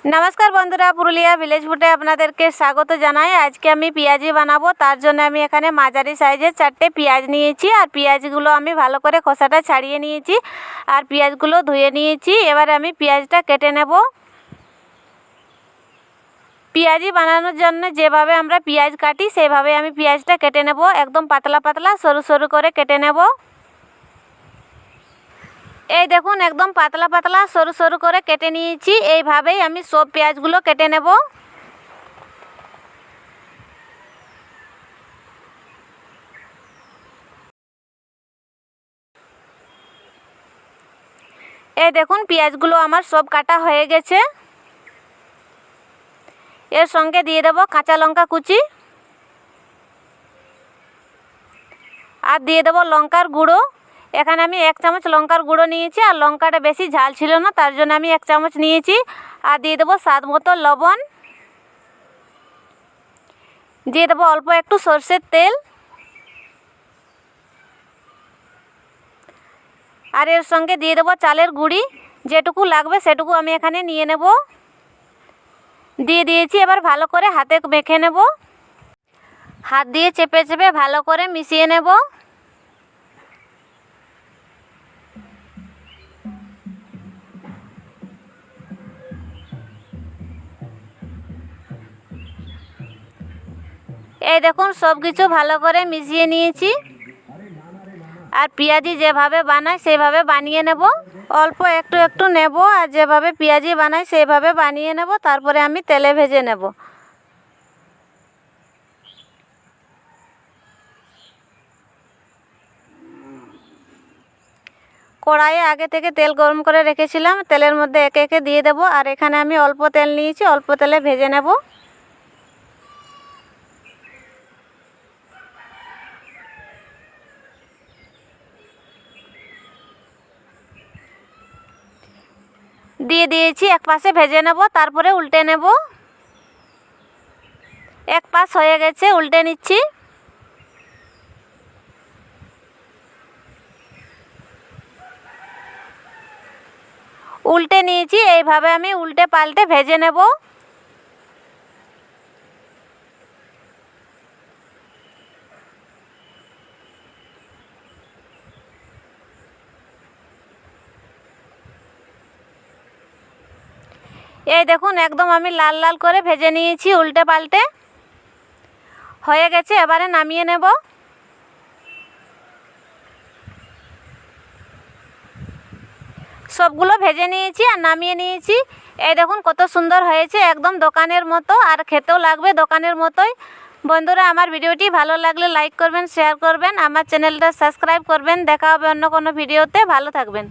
नमस्कार बंधुरा पुरुलिया विलेज फुटे आपनादेरके स्वागत जानाई। आज के आमी पियाजी बानाबो तार जोन्नो आमी एखाने माझारी साइजेर 4टे पियाज नियेछि और पियाजगुलो आमी भालो करे खोसाटा छाड़िये नियेछि और पियाजगुलो धुए नियेछि। एबारे आमी पियाजटा केटे नेब। पियाजी बानानोर जन्य जेभावे आमरा पियाज काटी सेइभावे आमी पियाजटा केटे नेब। एकदम पातला पातला सरु सरु करे केटे नेब। এই দেখুন একদম পাতলা পাতলা সরু সরু করে কেটে নিয়েছি। এইভাবেই আমি সব পেঁয়াজগুলো কেটে নেব। এই দেখুন পেঁয়াজগুলো আমার সব কাটা হয়ে গেছে। এর সঙ্গে দিয়ে দেব কাঁচা লঙ্কা কুচি আর দিয়ে দেব লঙ্কার গুঁড়ো। এখানে আমি 1 চামচ লঙ্কার গুঁড়ো নিয়েছি আর লঙ্কাটা বেশি ঝাল ছিল না তার জন্য আমি 1 চামচ নিয়েছি। আর দিয়ে দেবো স্বাদ মতো লবণ, দিয়ে দেবো অল্প একটু সরষের তেল আর এর সঙ্গে দিয়ে দেবো চালের গুঁড়ি। যেটুকু লাগবে সেটুকু আমি এখানে নিয়ে নেব। দিয়ে দিয়েছি। এবার ভালো করে হাতে মেখে নেব। হাত দিয়ে চেপে চেপে ভালো করে মিশিয়ে নেব। এই দেখুন সব কিছু ভালো করে মিশিয়ে নিয়েছি। আর পেঁয়াজি যেভাবে বানাই সেভাবে বানিয়ে নেব। অল্প একটু একটু নেব আর যেভাবে পেঁয়াজি বানাই সেভাবে বানিয়ে নেব। তারপরে আমি তেলে ভেজে নেব। কড়াইয়ে আগে থেকে তেল গরম করে রেখেছিলাম। তেলের মধ্যে একে একে দিয়ে দেব। আর এখানে আমি অল্প তেল নিয়েছি, অল্প তেলে ভেজে নেব। দিয়ে দিয়েছি। এক পাশে ভেজে নেব, তারপরে উল্টে নেব। এক পাশ হয়ে গেছে, উল্টে নিচ্ছি। উল্টে নিয়েছি। এইভাবে আমি উল্টে পাল্টে ভেজে নেব। এই দেখুন একদম আমি লাল লাল করে ভেজে নিয়েছি উল্টে পাল্টে। হয়ে গেছে, এবারে নামিয়ে নেব। সবগুলো ভেজে নিয়েছি আর নামিয়ে নিয়েছি। এই দেখুন কত সুন্দর হয়েছে, একদম দোকানের মতো আর খেতেও লাগবে দোকানের মতোই। বন্ধুরা আমার ভিডিওটি ভালো লাগলে লাইক করবেন, শেয়ার করবেন, আমার চ্যানেলটা সাবস্ক্রাইব করবেন। দেখা হবে অন্য কোনো ভিডিওতে। ভালো থাকবেন।